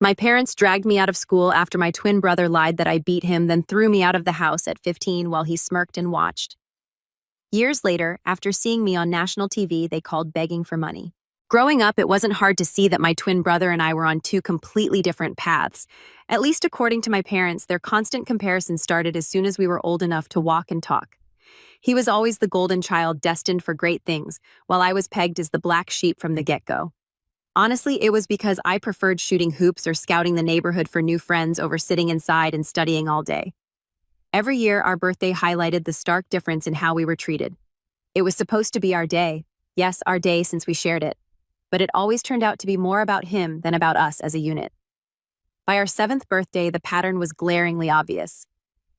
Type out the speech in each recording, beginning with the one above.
My parents dragged me out of school after my twin brother lied that I beat him, then threw me out of the house at 15 while he smirked and watched. Years later, after seeing me on national TV, they called begging for money. Growing up, it wasn't hard to see that my twin brother and I were on two completely different paths. At least according to my parents, their constant comparison started as soon as we were old enough to walk and talk. He was always the golden child destined for great things, while I was pegged as the black sheep from the get-go. Honestly, it was because I preferred shooting hoops or scouting the neighborhood for new friends over sitting inside and studying all day. Every year, our birthday highlighted the stark difference in how we were treated. It was supposed to be our day. Yes, our day since we shared it. But it always turned out to be more about him than about us as a unit. By our 7th birthday, the pattern was glaringly obvious.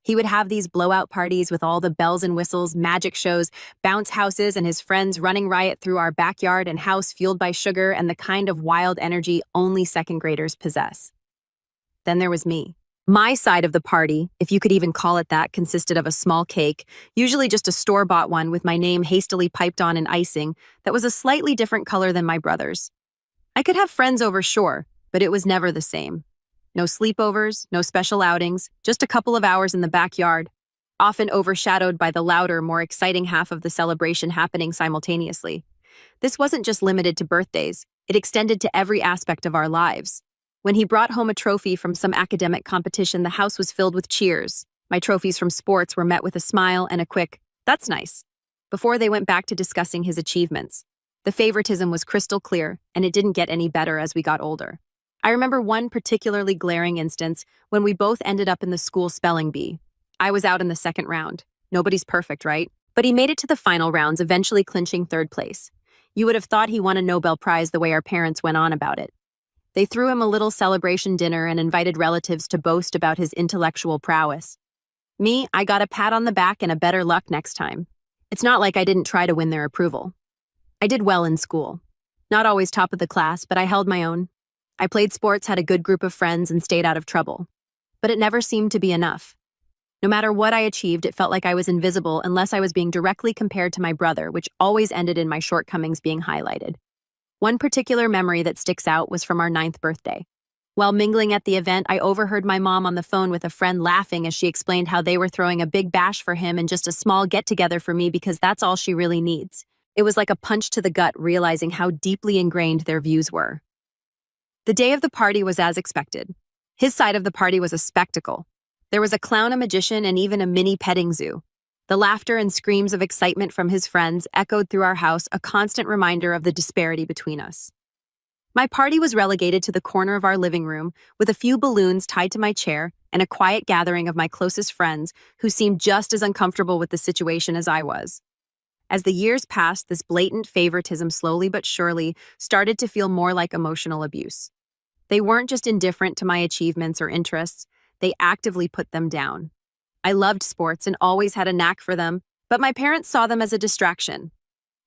He would have these blowout parties with all the bells and whistles, magic shows, bounce houses, and his friends running riot through our backyard and house fueled by sugar and the kind of wild energy only second graders possess. Then there was me. My side of the party, if you could even call it that, consisted of a small cake, usually just a store-bought one with my name hastily piped on in icing that was a slightly different color than my brother's. I could have friends over, sure, but it was never the same. No sleepovers, no special outings, just a couple of hours in the backyard, often overshadowed by the louder, more exciting half of the celebration happening simultaneously. This wasn't just limited to birthdays, it extended to every aspect of our lives. When he brought home a trophy from some academic competition, the house was filled with cheers. My trophies from sports were met with a smile and a quick, "That's nice," before they went back to discussing his achievements. The favoritism was crystal clear, and it didn't get any better as we got older. I remember one particularly glaring instance when we both ended up in the school spelling bee. I was out in the second round. Nobody's perfect, right? But he made it to the final rounds, eventually clinching 3rd place. You would have thought he won a Nobel Prize the way our parents went on about it. They threw him a little celebration dinner and invited relatives to boast about his intellectual prowess. Me, I got a pat on the back and a better luck next time. It's not like I didn't try to win their approval. I did well in school. Not always top of the class, but I held my own. I played sports, had a good group of friends, and stayed out of trouble. But it never seemed to be enough. No matter what I achieved, it felt like I was invisible unless I was being directly compared to my brother, which always ended in my shortcomings being highlighted. One particular memory that sticks out was from our 9th birthday. While mingling at the event, I overheard my mom on the phone with a friend laughing as she explained how they were throwing a big bash for him and just a small get-together for me because that's all she really needs. It was like a punch to the gut, realizing how deeply ingrained their views were. The day of the party was as expected. His side of the party was a spectacle. There was a clown, a magician, and even a mini petting zoo. The laughter and screams of excitement from his friends echoed through our house, a constant reminder of the disparity between us. My party was relegated to the corner of our living room, with a few balloons tied to my chair and a quiet gathering of my closest friends who seemed just as uncomfortable with the situation as I was. As the years passed, this blatant favoritism slowly but surely started to feel more like emotional abuse. They weren't just indifferent to my achievements or interests, they actively put them down. I loved sports and always had a knack for them, but my parents saw them as a distraction.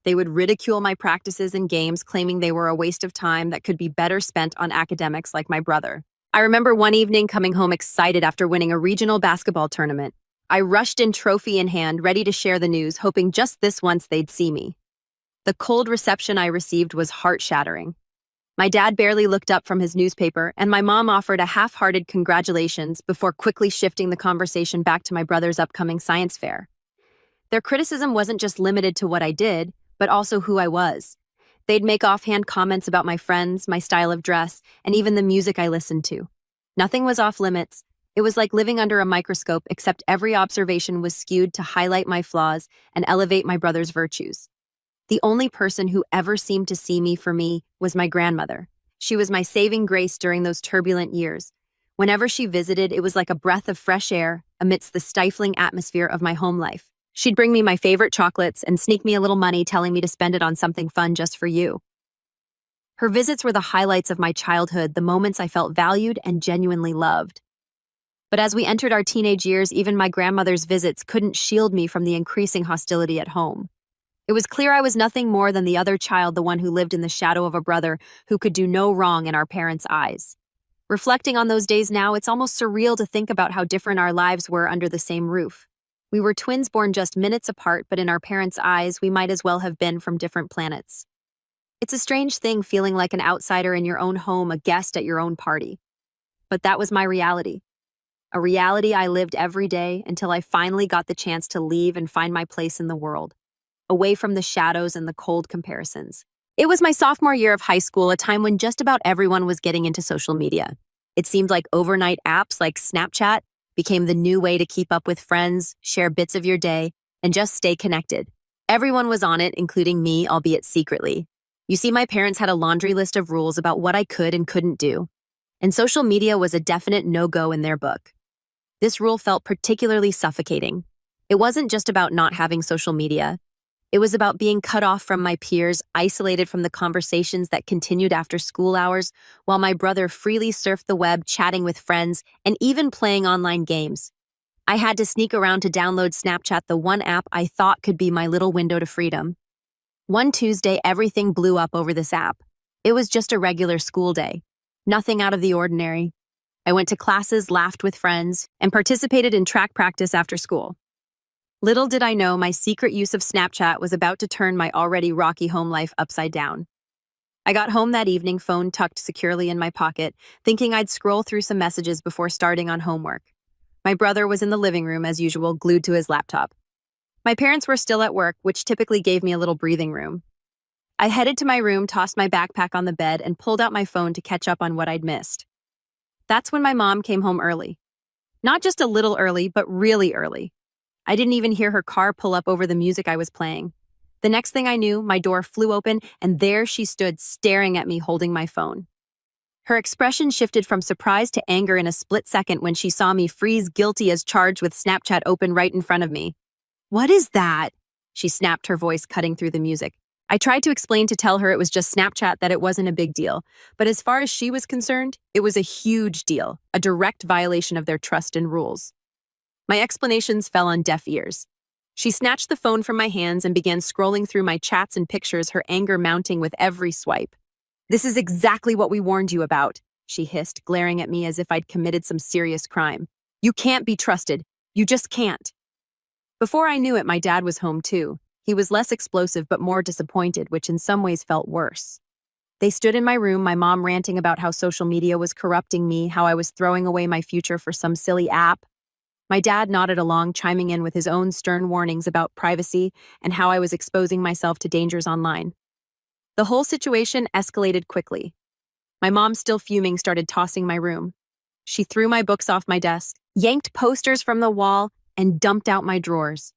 They would ridicule my practices and games, claiming they were a waste of time that could be better spent on academics like my brother. I remember one evening coming home excited after winning a regional basketball tournament. I rushed in trophy in hand, ready to share the news, hoping just this once they'd see me. The cold reception I received was heart-shattering. My dad barely looked up from his newspaper, and my mom offered a half-hearted congratulations before quickly shifting the conversation back to my brother's upcoming science fair. Their criticism wasn't just limited to what I did, but also who I was. They'd make offhand comments about my friends, my style of dress, and even the music I listened to. Nothing was off limits. It was like living under a microscope, except every observation was skewed to highlight my flaws and elevate my brother's virtues. The only person who ever seemed to see me for me was my grandmother. She was my saving grace during those turbulent years. Whenever she visited, it was like a breath of fresh air amidst the stifling atmosphere of my home life. She'd bring me my favorite chocolates and sneak me a little money, telling me to spend it on something fun just for you. Her visits were the highlights of my childhood, the moments I felt valued and genuinely loved. But as we entered our teenage years, even my grandmother's visits couldn't shield me from the increasing hostility at home. It was clear I was nothing more than the other child, the one who lived in the shadow of a brother who could do no wrong in our parents' eyes. Reflecting on those days now, it's almost surreal to think about how different our lives were under the same roof. We were twins born just minutes apart, but in our parents' eyes, we might as well have been from different planets. It's a strange thing feeling like an outsider in your own home, a guest at your own party. But that was my reality. A reality I lived every day until I finally got the chance to leave and find my place in the world, away from the shadows and the cold comparisons. It was my sophomore year of high school, a time when just about everyone was getting into social media. It seemed like overnight apps like Snapchat became the new way to keep up with friends, share bits of your day, and just stay connected. Everyone was on it, including me, albeit secretly. You see, my parents had a laundry list of rules about what I could and couldn't do, and social media was a definite no-go in their book. This rule felt particularly suffocating. It wasn't just about not having social media. It was about being cut off from my peers, isolated from the conversations that continued after school hours, while my brother freely surfed the web, chatting with friends, and even playing online games. I had to sneak around to download Snapchat, the one app I thought could be my little window to freedom. One Tuesday, everything blew up over this app. It was just a regular school day. Nothing out of the ordinary. I went to classes, laughed with friends, and participated in track practice after school. Little did I know my secret use of Snapchat was about to turn my already rocky home life upside down. I got home that evening, phone tucked securely in my pocket, thinking I'd scroll through some messages before starting on homework. My brother was in the living room as usual, glued to his laptop. My parents were still at work, which typically gave me a little breathing room. I headed to my room, tossed my backpack on the bed, and pulled out my phone to catch up on what I'd missed. That's when my mom came home early. Not just a little early, but really early. I didn't even hear her car pull up over the music I was playing. The next thing I knew, my door flew open, and there she stood staring at me holding my phone. Her expression shifted from surprise to anger in a split second when she saw me freeze, guilty as charged, with Snapchat open right in front of me. "What is that?" she snapped, her voice cutting through the music. I tried to explain, to tell her it was just Snapchat, that it wasn't a big deal. But as far as she was concerned, it was a huge deal, a direct violation of their trust and rules. My explanations fell on deaf ears. She snatched the phone from my hands and began scrolling through my chats and pictures, her anger mounting with every swipe. "This is exactly what we warned you about," she hissed, glaring at me as if I'd committed some serious crime. "You can't be trusted. You just can't." Before I knew it, my dad was home too. He was less explosive but more disappointed, which in some ways felt worse. They stood in my room, my mom ranting about how social media was corrupting me, how I was throwing away my future for some silly app. My dad nodded along, chiming in with his own stern warnings about privacy and how I was exposing myself to dangers online. The whole situation escalated quickly. My mom, still fuming, started tossing my room. She threw my books off my desk, yanked posters from the wall, and dumped out my drawers.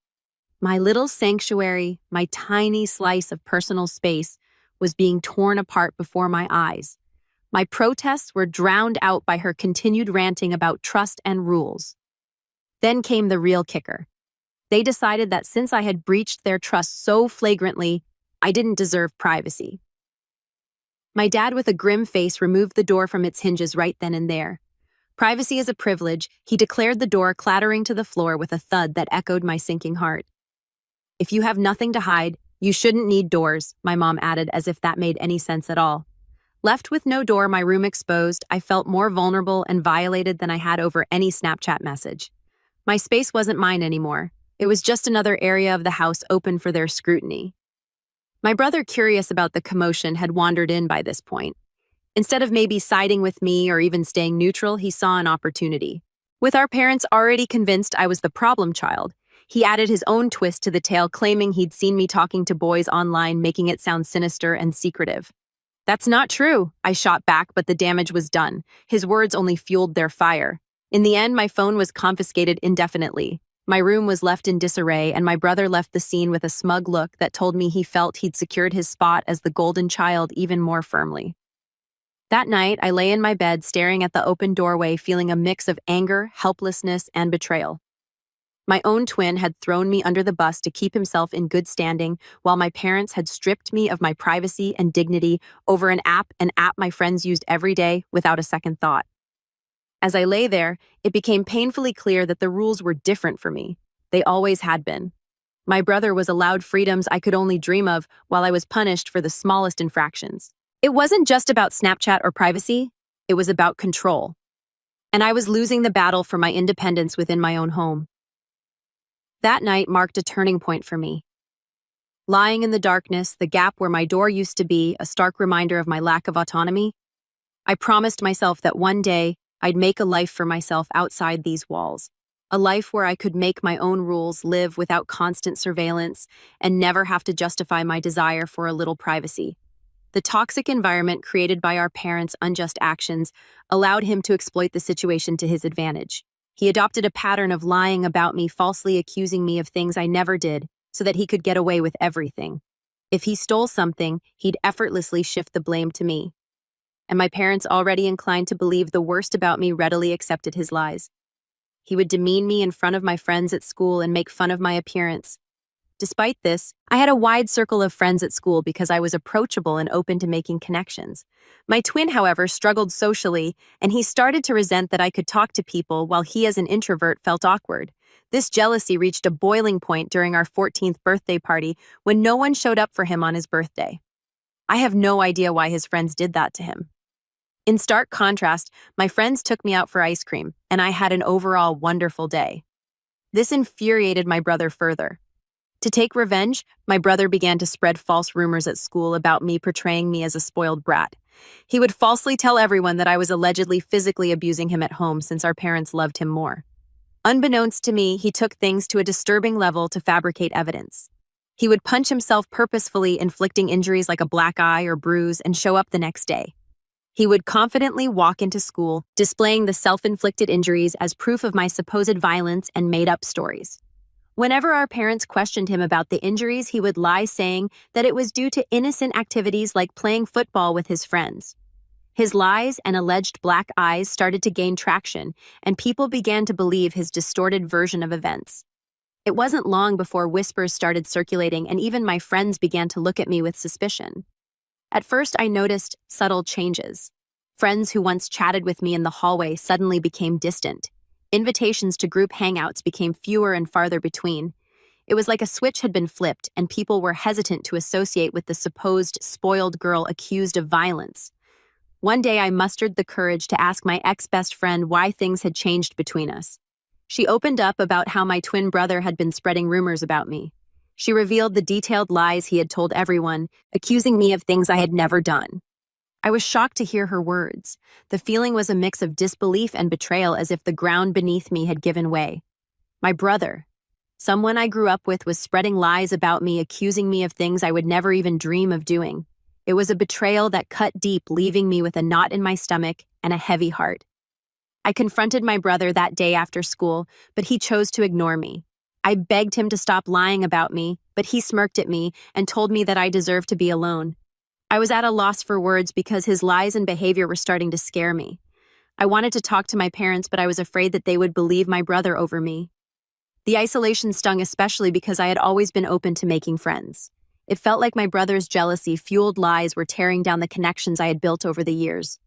My little sanctuary, my tiny slice of personal space, was being torn apart before my eyes. My protests were drowned out by her continued ranting about trust and rules. Then came the real kicker. They decided that since I had breached their trust so flagrantly, I didn't deserve privacy. My dad, with a grim face, removed the door from its hinges right then and there. Privacy is a privilege, he declared, the door clattering to the floor with a thud that echoed my sinking heart. "If you have nothing to hide, you shouldn't need doors," my mom added, as if that made any sense at all. Left with no door, my room exposed, I felt more vulnerable and violated than I had over any Snapchat message. My space wasn't mine anymore. It was just another area of the house open for their scrutiny. My brother, curious about the commotion, had wandered in by this point. Instead of maybe siding with me or even staying neutral, he saw an opportunity. With our parents already convinced I was the problem child, he added his own twist to the tale, claiming he'd seen me talking to boys online, making it sound sinister and secretive. "That's not true," I shot back, but the damage was done. His words only fueled their fire. In the end, my phone was confiscated indefinitely. My room was left in disarray, and my brother left the scene with a smug look that told me he felt he'd secured his spot as the golden child even more firmly. That night, I lay in my bed, staring at the open doorway, feeling a mix of anger, helplessness, and betrayal. My own twin had thrown me under the bus to keep himself in good standing, while my parents had stripped me of my privacy and dignity over an app my friends used every day without a second thought. As I lay there, it became painfully clear that the rules were different for me. They always had been. My brother was allowed freedoms I could only dream of, while I was punished for the smallest infractions. It wasn't just about Snapchat or privacy, it was about control. And I was losing the battle for my independence within my own home. That night marked a turning point for me. Lying in the darkness, the gap where my door used to be, a stark reminder of my lack of autonomy, I promised myself that one day I'd make a life for myself outside these walls. A life where I could make my own rules, live without constant surveillance, and never have to justify my desire for a little privacy. The toxic environment created by our parents' unjust actions allowed him to exploit the situation to his advantage. He adopted a pattern of lying about me, falsely accusing me of things I never did, so that he could get away with everything. If he stole something, he'd effortlessly shift the blame to me. And my parents, already inclined to believe the worst about me, readily accepted his lies. He would demean me in front of my friends at school and make fun of my appearance. Despite this, I had a wide circle of friends at school because I was approachable and open to making connections. My twin, however, struggled socially, and he started to resent that I could talk to people while he, as an introvert, felt awkward. This jealousy reached a boiling point during our 14th birthday party when no one showed up for him on his birthday. I have no idea why his friends did that to him. In stark contrast, my friends took me out for ice cream, and I had an overall wonderful day. This infuriated my brother further. To take revenge, my brother began to spread false rumors at school about me, portraying me as a spoiled brat. He would falsely tell everyone that I was allegedly physically abusing him at home since our parents loved him more. Unbeknownst to me, he took things to a disturbing level to fabricate evidence. He would punch himself purposefully, inflicting injuries like a black eye or bruise, and show up the next day. He would confidently walk into school, displaying the self-inflicted injuries as proof of my supposed violence and made-up stories. Whenever our parents questioned him about the injuries, he would lie, saying that it was due to innocent activities like playing football with his friends. His lies and alleged black eyes started to gain traction, and people began to believe his distorted version of events. It wasn't long before whispers started circulating, and even my friends began to look at me with suspicion. At first, I noticed subtle changes. Friends who once chatted with me in the hallway suddenly became distant. Invitations to group hangouts became fewer and farther between. It was like a switch had been flipped, and people were hesitant to associate with the supposed spoiled girl accused of violence. One day, I mustered the courage to ask my ex-best friend why things had changed between us. She opened up about how my twin brother had been spreading rumors about me. She revealed the detailed lies he had told everyone, accusing me of things I had never done. I was shocked to hear her words. The feeling was a mix of disbelief and betrayal, as if the ground beneath me had given way. My brother, someone I grew up with, was spreading lies about me, accusing me of things I would never even dream of doing. It was a betrayal that cut deep, leaving me with a knot in my stomach and a heavy heart. I confronted my brother that day after school, but he chose to ignore me. I begged him to stop lying about me, but he smirked at me and told me that I deserved to be alone. I was at a loss for words because his lies and behavior were starting to scare me. I wanted to talk to my parents, but I was afraid that they would believe my brother over me. The isolation stung, especially because I had always been open to making friends. It felt like my brother's jealousy-fueled lies were tearing down the connections I had built over the years.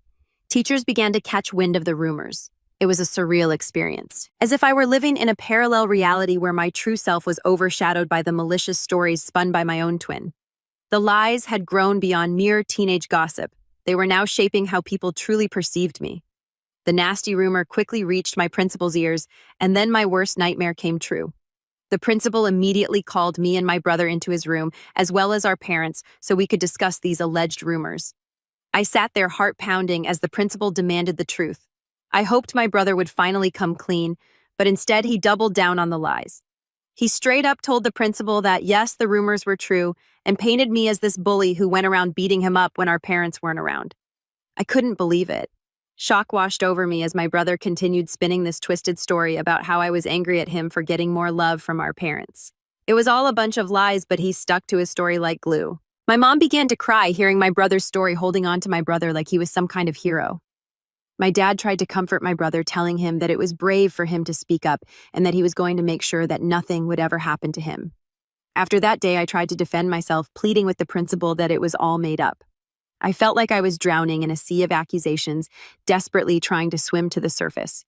Teachers began to catch wind of the rumors. It was a surreal experience, as if I were living in a parallel reality where my true self was overshadowed by the malicious stories spun by my own twin. The lies had grown beyond mere teenage gossip. They were now shaping how people truly perceived me. The nasty rumor quickly reached my principal's ears, and then my worst nightmare came true. The principal immediately called me and my brother into his room, as well as our parents, so we could discuss these alleged rumors. I sat there, heart pounding, as the principal demanded the truth. I hoped my brother would finally come clean, but instead he doubled down on the lies. He straight up told the principal that yes, the rumors were true, and painted me as this bully who went around beating him up when our parents weren't around. I couldn't believe it. Shock washed over me as my brother continued spinning this twisted story about how I was angry at him for getting more love from our parents. It was all a bunch of lies, but he stuck to his story like glue. My mom began to cry hearing my brother's story, holding on to my brother like he was some kind of hero. My dad tried to comfort my brother, telling him that it was brave for him to speak up and that he was going to make sure that nothing would ever happen to him. After that day, I tried to defend myself, pleading with the principal that it was all made up. I felt like I was drowning in a sea of accusations, desperately trying to swim to the surface.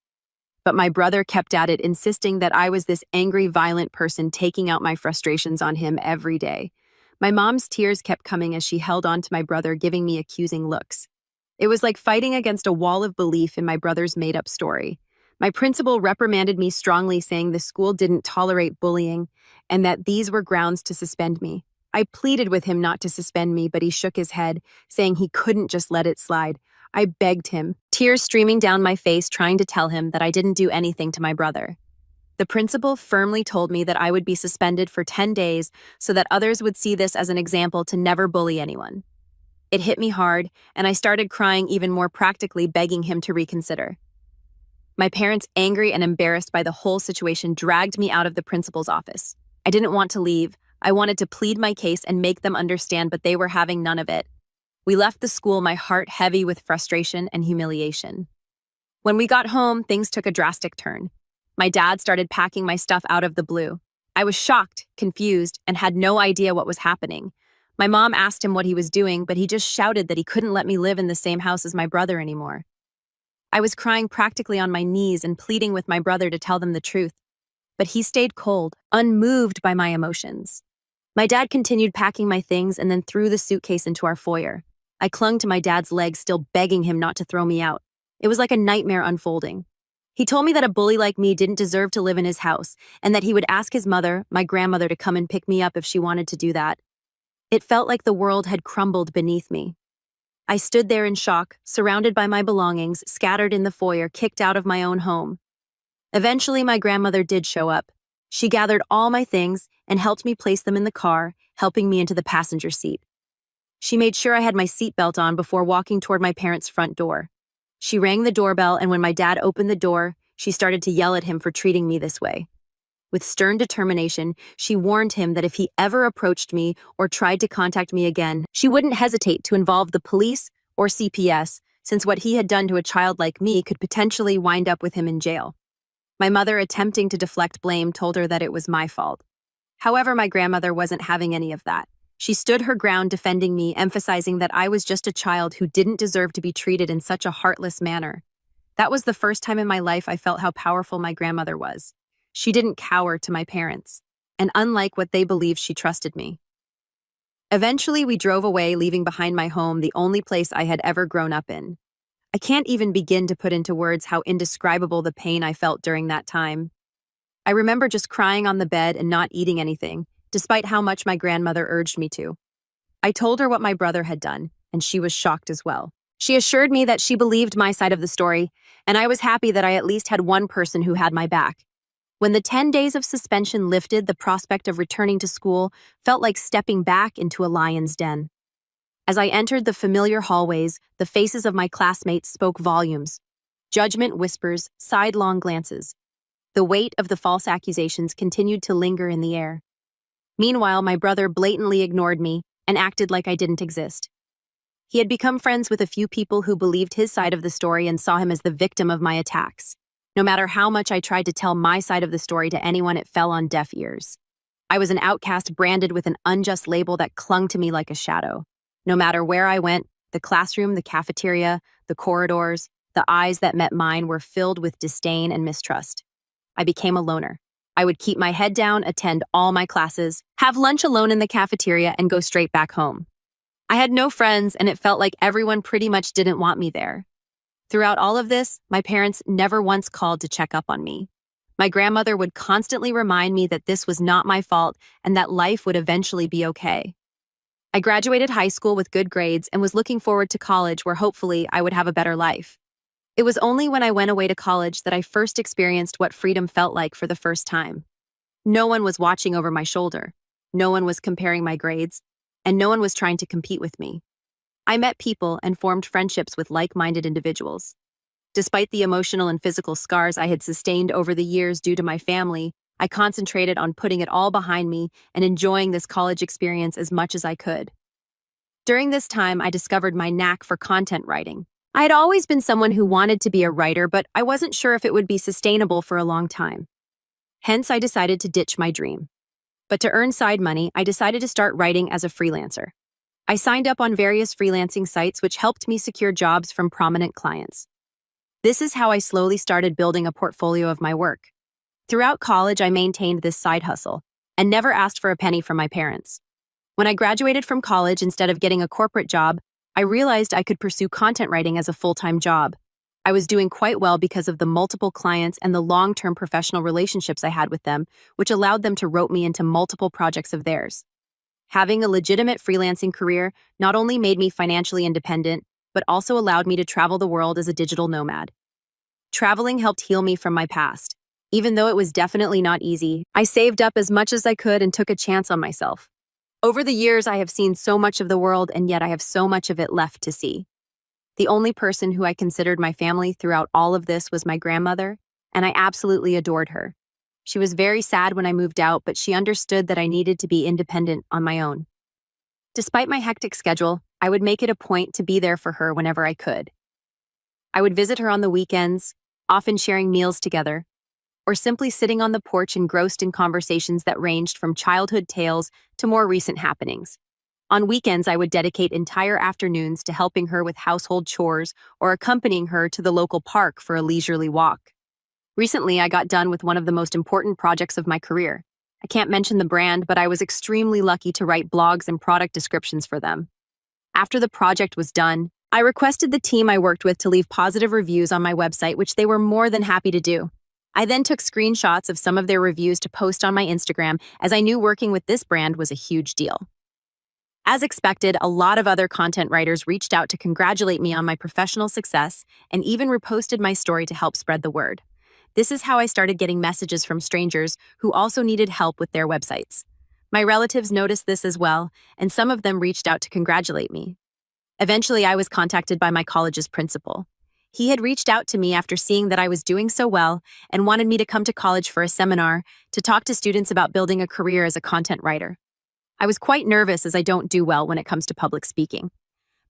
But my brother kept at it, insisting that I was this angry, violent person taking out my frustrations on him every day. My mom's tears kept coming as she held on to my brother, giving me accusing looks. It was like fighting against a wall of belief in my brother's made-up story. My principal reprimanded me strongly, saying the school didn't tolerate bullying and that these were grounds to suspend me. I pleaded with him not to suspend me, but he shook his head, saying he couldn't just let it slide. I begged him, tears streaming down my face, trying to tell him that I didn't do anything to my brother. The principal firmly told me that I would be suspended for 10 days so that others would see this as an example to never bully anyone. It hit me hard, and I started crying even more practically, begging him to reconsider. My parents, angry and embarrassed by the whole situation, dragged me out of the principal's office. I didn't want to leave. I wanted to plead my case and make them understand, but they were having none of it. We left the school, my heart heavy with frustration and humiliation. When we got home, things took a drastic turn. My dad started packing my stuff out of the blue. I was shocked, confused, and had no idea what was happening. My mom asked him what he was doing, but he just shouted that he couldn't let me live in the same house as my brother anymore. I was crying practically on my knees and pleading with my brother to tell them the truth. But he stayed cold, unmoved by my emotions. My dad continued packing my things and then threw the suitcase into our foyer. I clung to my dad's leg, still begging him not to throw me out. It was like a nightmare unfolding. He told me that a bully like me didn't deserve to live in his house, and that he would ask his mother, my grandmother, to come and pick me up if she wanted to do that. It felt like the world had crumbled beneath me. I stood there in shock, surrounded by my belongings, scattered in the foyer, kicked out of my own home. Eventually, my grandmother did show up. She gathered all my things and helped me place them in the car, helping me into the passenger seat. She made sure I had my seatbelt on before walking toward my parents' front door. She rang the doorbell, and when my dad opened the door, she started to yell at him for treating me this way. With stern determination, she warned him that if he ever approached me or tried to contact me again, she wouldn't hesitate to involve the police or CPS, since what he had done to a child like me could potentially wind up with him in jail. My mother, attempting to deflect blame, told her that it was my fault. However, my grandmother wasn't having any of that. She stood her ground, defending me, emphasizing that I was just a child who didn't deserve to be treated in such a heartless manner. That was the first time in my life I felt how powerful my grandmother was. She didn't cower to my parents, and unlike what they believed, she trusted me. Eventually, we drove away, leaving behind my home, the only place I had ever grown up in. I can't even begin to put into words how indescribable the pain I felt during that time. I remember just crying on the bed and not eating anything, despite how much my grandmother urged me to. I told her what my brother had done, and she was shocked as well. She assured me that she believed my side of the story, and I was happy that I at least had one person who had my back. When the 10 days of suspension lifted, the prospect of returning to school felt like stepping back into a lion's den. As I entered the familiar hallways, the faces of my classmates spoke volumes. Judgment whispers, sidelong glances. The weight of the false accusations continued to linger in the air. Meanwhile, my brother blatantly ignored me and acted like I didn't exist. He had become friends with a few people who believed his side of the story and saw him as the victim of my attacks. No matter how much I tried to tell my side of the story to anyone, it fell on deaf ears. I was an outcast, branded with an unjust label that clung to me like a shadow. No matter where I went, the classroom, the cafeteria, the corridors, the eyes that met mine were filled with disdain and mistrust. I became a loner. I would keep my head down, attend all my classes, have lunch alone in the cafeteria, and go straight back home. I had no friends, and it felt like everyone pretty much didn't want me there. Throughout all of this, my parents never once called to check up on me. My grandmother would constantly remind me that this was not my fault and that life would eventually be okay. I graduated high school with good grades and was looking forward to college, where hopefully I would have a better life. It was only when I went away to college that I first experienced what freedom felt like for the first time. No one was watching over my shoulder. No one was comparing my grades, and no one was trying to compete with me. I met people and formed friendships with like-minded individuals. Despite the emotional and physical scars I had sustained over the years due to my family, I concentrated on putting it all behind me and enjoying this college experience as much as I could. During this time, I discovered my knack for content writing. I had always been someone who wanted to be a writer, but I wasn't sure if it would be sustainable for a long time. Hence, I decided to ditch my dream. But to earn side money, I decided to start writing as a freelancer. I signed up on various freelancing sites, which helped me secure jobs from prominent clients. This is how I slowly started building a portfolio of my work. Throughout college, I maintained this side hustle and never asked for a penny from my parents. When I graduated from college, instead of getting a corporate job, I realized I could pursue content writing as a full-time job. I was doing quite well because of the multiple clients and the long-term professional relationships I had with them, which allowed them to rope me into multiple projects of theirs. Having a legitimate freelancing career not only made me financially independent, but also allowed me to travel the world as a digital nomad. Traveling helped heal me from my past. Even though it was definitely not easy, I saved up as much as I could and took a chance on myself. Over the years, I have seen so much of the world, and yet I have so much of it left to see. The only person who I considered my family throughout all of this was my grandmother, and I absolutely adored her. She was very sad when I moved out, but she understood that I needed to be independent on my own. Despite my hectic schedule, I would make it a point to be there for her whenever I could. I would visit her on the weekends, often sharing meals together, or simply sitting on the porch engrossed in conversations that ranged from childhood tales to more recent happenings. On weekends, I would dedicate entire afternoons to helping her with household chores or accompanying her to the local park for a leisurely walk. Recently, I got done with one of the most important projects of my career. I can't mention the brand, but I was extremely lucky to write blogs and product descriptions for them. After the project was done, I requested the team I worked with to leave positive reviews on my website, which they were more than happy to do. I then took screenshots of some of their reviews to post on my Instagram, as I knew working with this brand was a huge deal. As expected, a lot of other content writers reached out to congratulate me on my professional success and even reposted my story to help spread the word. This is how I started getting messages from strangers who also needed help with their websites. My relatives noticed this as well, and some of them reached out to congratulate me. Eventually, I was contacted by my college's principal. He had reached out to me after seeing that I was doing so well and wanted me to come to college for a seminar to talk to students about building a career as a content writer. I was quite nervous as I don't do well when it comes to public speaking,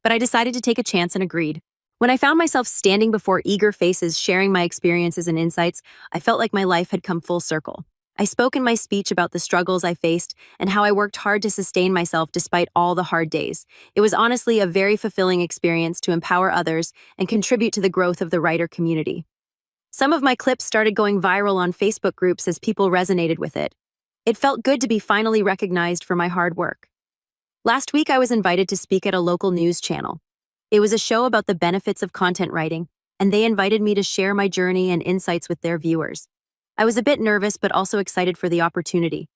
but I decided to take a chance and agreed. When I found myself standing before eager faces sharing my experiences and insights, I felt like my life had come full circle. I spoke in my speech about the struggles I faced and how I worked hard to sustain myself despite all the hard days. It was honestly a very fulfilling experience to empower others and contribute to the growth of the writer community. Some of my clips started going viral on Facebook groups as people resonated with it. It felt good to be finally recognized for my hard work. Last week, I was invited to speak at a local news channel. It was a show about the benefits of content writing, and they invited me to share my journey and insights with their viewers. I was a bit nervous, but also excited for the opportunity.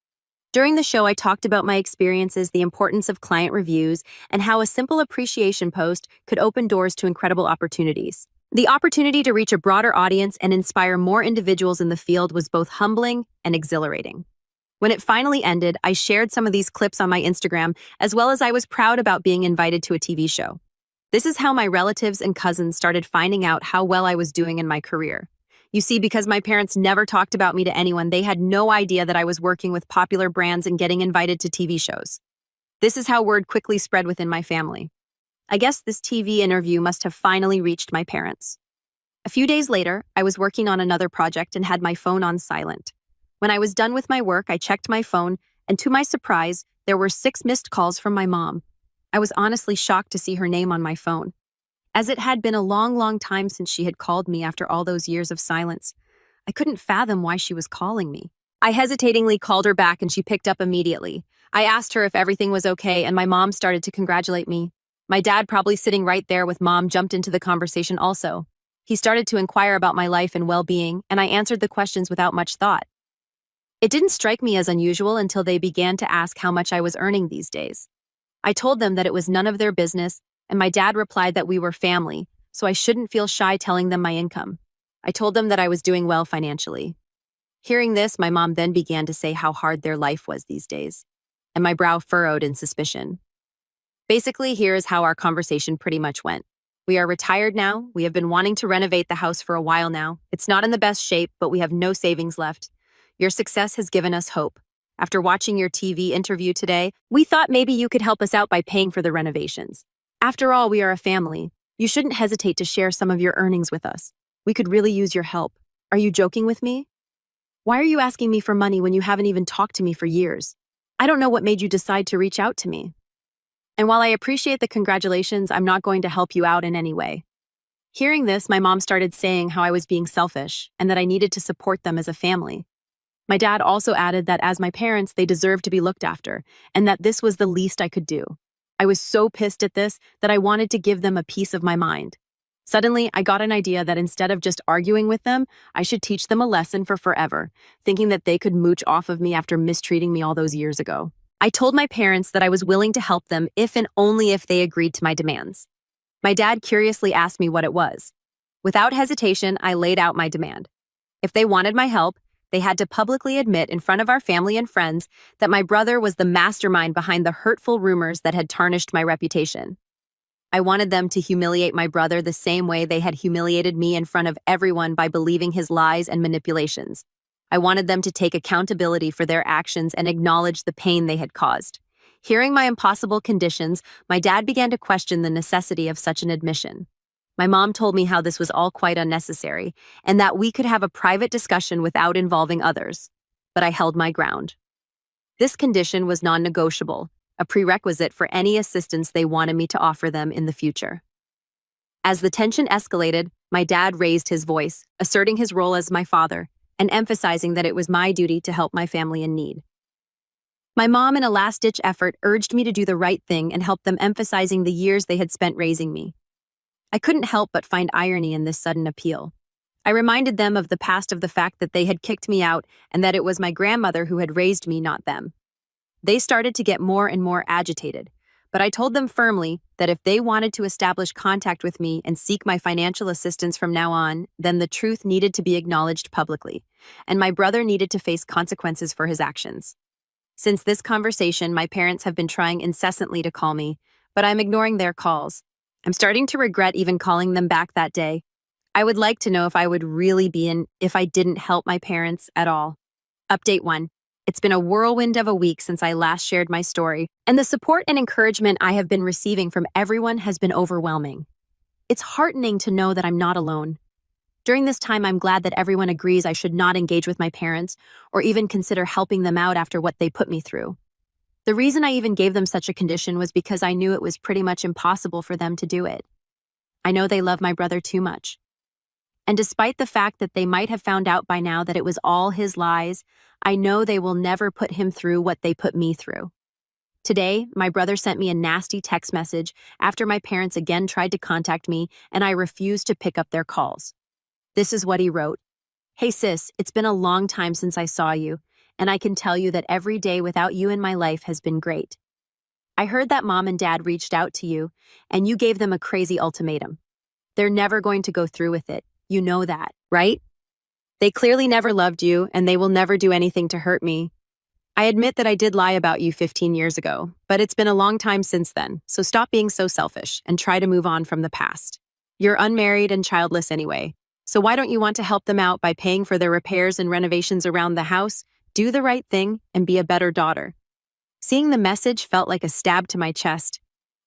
During the show, I talked about my experiences, the importance of client reviews, and how a simple appreciation post could open doors to incredible opportunities. The opportunity to reach a broader audience and inspire more individuals in the field was both humbling and exhilarating. When it finally ended, I shared some of these clips on my Instagram, as well as I was proud about being invited to a TV show. This is how my relatives and cousins started finding out how well I was doing in my career. You see, because my parents never talked about me to anyone, they had no idea that I was working with popular brands and getting invited to TV shows. This is how word quickly spread within my family. I guess this TV interview must have finally reached my parents. A few days later, I was working on another project and had my phone on silent. When I was done with my work, I checked my phone, and to my surprise, there were 6 missed calls from my mom. I was honestly shocked to see her name on my phone, as it had been a long time since she had called me after all those years of silence. I couldn't fathom why she was calling me. I hesitatingly called her back and she picked up immediately. I asked her if everything was okay and my mom started to congratulate me. My dad, probably sitting right there with mom, jumped into the conversation also. He started to inquire about my life and well-being, and I answered the questions without much thought. It didn't strike me as unusual until they began to ask how much I was earning these days. I told them that it was none of their business, and my dad replied that we were family, so I shouldn't feel shy telling them my income. I told them that I was doing well financially. Hearing this, my mom then began to say how hard their life was these days, and my brow furrowed in suspicion. Basically, here is how our conversation pretty much went. We are retired now. We have been wanting to renovate the house for a while now. It's not in the best shape, but we have no savings left. Your success has given us hope. After watching your TV interview today, we thought maybe you could help us out by paying for the renovations. After all, we are a family. You shouldn't hesitate to share some of your earnings with us. We could really use your help. Are you joking with me? Why are you asking me for money when you haven't even talked to me for years? I don't know what made you decide to reach out to me. And while I appreciate the congratulations, I'm not going to help you out in any way. Hearing this, my mom started saying how I was being selfish and that I needed to support them as a family. My dad also added that as my parents, they deserved to be looked after, and that this was the least I could do. I was so pissed at this that I wanted to give them a piece of my mind. Suddenly, I got an idea that instead of just arguing with them, I should teach them a lesson for forever, thinking that they could mooch off of me after mistreating me all those years ago. I told my parents that I was willing to help them if and only if they agreed to my demands. My dad curiously asked me what it was. Without hesitation, I laid out my demand. If they wanted my help, they had to publicly admit in front of our family and friends that my brother was the mastermind behind the hurtful rumors that had tarnished my reputation. I wanted them to humiliate my brother the same way they had humiliated me in front of everyone by believing his lies and manipulations. I wanted them to take accountability for their actions and acknowledge the pain they had caused. Hearing my impossible conditions, my dad began to question the necessity of such an admission. My mom told me how this was all quite unnecessary, and that we could have a private discussion without involving others. But I held my ground. This condition was non-negotiable, a prerequisite for any assistance they wanted me to offer them in the future. As the tension escalated, my dad raised his voice, asserting his role as my father, and emphasizing that it was my duty to help my family in need. My mom, in a last-ditch effort, urged me to do the right thing and help them, emphasizing the years they had spent raising me. I couldn't help but find irony in this sudden appeal. I reminded them of the fact that they had kicked me out and that it was my grandmother who had raised me, not them. They started to get more and more agitated, but I told them firmly that if they wanted to establish contact with me and seek my financial assistance from now on, then the truth needed to be acknowledged publicly, and my brother needed to face consequences for his actions. Since this conversation, my parents have been trying incessantly to call me, but I'm ignoring their calls. I'm starting to regret even calling them back that day. I would like to know if I would really be in if I didn't help my parents at all. Update 1. It's been a whirlwind of a week since I last shared my story, and the support and encouragement I have been receiving from everyone has been overwhelming. It's heartening to know that I'm not alone. During this time, I'm glad that everyone agrees I should not engage with my parents or even consider helping them out after what they put me through. The reason I even gave them such a condition was because I knew it was pretty much impossible for them to do it. I know they love my brother too much. And despite the fact that they might have found out by now that it was all his lies, I know they will never put him through what they put me through. Today, my brother sent me a nasty text message after my parents again tried to contact me and I refused to pick up their calls. This is what he wrote. "Hey sis, it's been a long time since I saw you, and I can tell you that every day without you in my life has been great. I heard that mom and dad reached out to you, and you gave them a crazy ultimatum. They're never going to go through with it. You know that, right? They clearly never loved you, and they will never do anything to hurt me. I admit that I did lie about you 15 years ago, but it's been a long time since then, so stop being so selfish and try to move on from the past. You're unmarried and childless anyway, so why don't you want to help them out by paying for their repairs and renovations around the house? Do the right thing and be a better daughter." Seeing the message felt like a stab to my chest.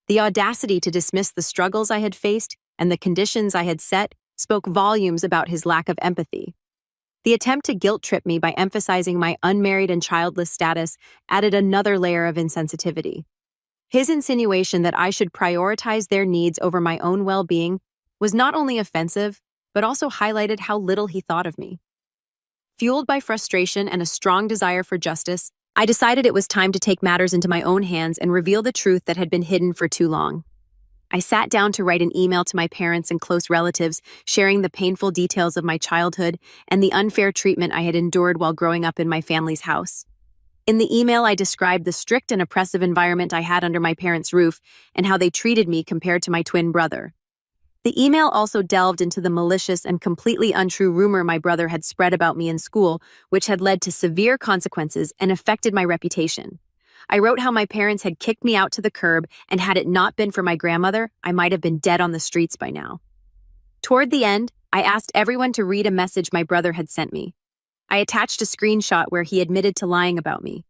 The audacity to dismiss the struggles I had faced and the conditions I had set spoke volumes about his lack of empathy. The attempt to guilt-trip me by emphasizing my unmarried and childless status added another layer of insensitivity. His insinuation that I should prioritize their needs over my own well-being was not only offensive, but also highlighted how little he thought of me. Fueled by frustration and a strong desire for justice, I decided it was time to take matters into my own hands and reveal the truth that had been hidden for too long. I sat down to write an email to my parents and close relatives, sharing the painful details of my childhood and the unfair treatment I had endured while growing up in my family's house. In the email, I described the strict and oppressive environment I had under my parents' roof and how they treated me compared to my twin brother. The email also delved into the malicious and completely untrue rumor my brother had spread about me in school, which had led to severe consequences and affected my reputation. I wrote how my parents had kicked me out to the curb, and had it not been for my grandmother, I might have been dead on the streets by now. Toward the end, I asked everyone to read a message my brother had sent me. I attached a screenshot where he admitted to lying about me.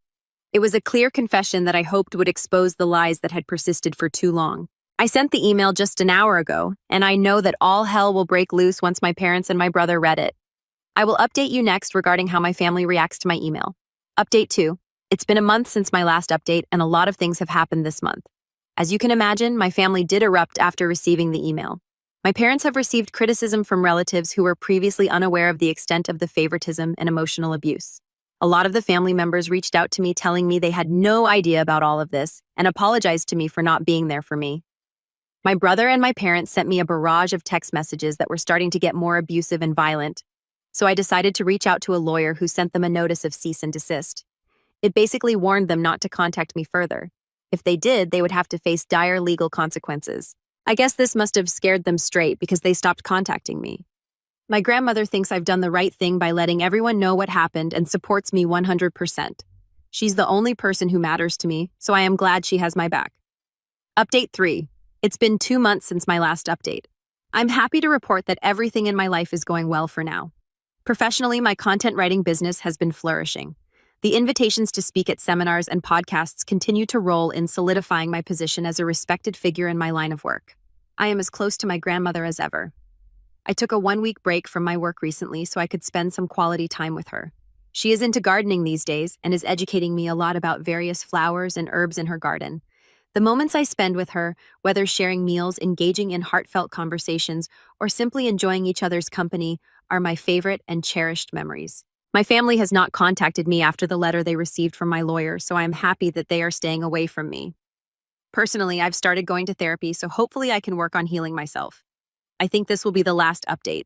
It was a clear confession that I hoped would expose the lies that had persisted for too long. I sent the email just an hour ago, and I know that all hell will break loose once my parents and my brother read it. I will update you next regarding how my family reacts to my email. Update 2. It's been a month since my last update, and a lot of things have happened this month. As you can imagine, my family did erupt after receiving the email. My parents have received criticism from relatives who were previously unaware of the extent of the favoritism and emotional abuse. A lot of the family members reached out to me telling me they had no idea about all of this and apologized to me for not being there for me. My brother and my parents sent me a barrage of text messages that were starting to get more abusive and violent, so I decided to reach out to a lawyer who sent them a notice of cease and desist. It basically warned them not to contact me further. If they did, they would have to face dire legal consequences. I guess this must have scared them straight because they stopped contacting me. My grandmother thinks I've done the right thing by letting everyone know what happened and supports me 100%. She's the only person who matters to me, so I am glad she has my back. Update 3. It's been 2 months since my last update. I'm happy to report that everything in my life is going well for now. Professionally, my content writing business has been flourishing. The invitations to speak at seminars and podcasts continue to roll in, solidifying my position as a respected figure in my line of work. I am as close to my grandmother as ever. I took a 1-week break from my work recently so I could spend some quality time with her. She is into gardening these days and is educating me a lot about various flowers and herbs in her garden. The moments I spend with her, whether sharing meals, engaging in heartfelt conversations, or simply enjoying each other's company, are my favorite and cherished memories. My family has not contacted me after the letter they received from my lawyer, so I am happy that they are staying away from me. Personally, I've started going to therapy, so hopefully I can work on healing myself. I think this will be the last update.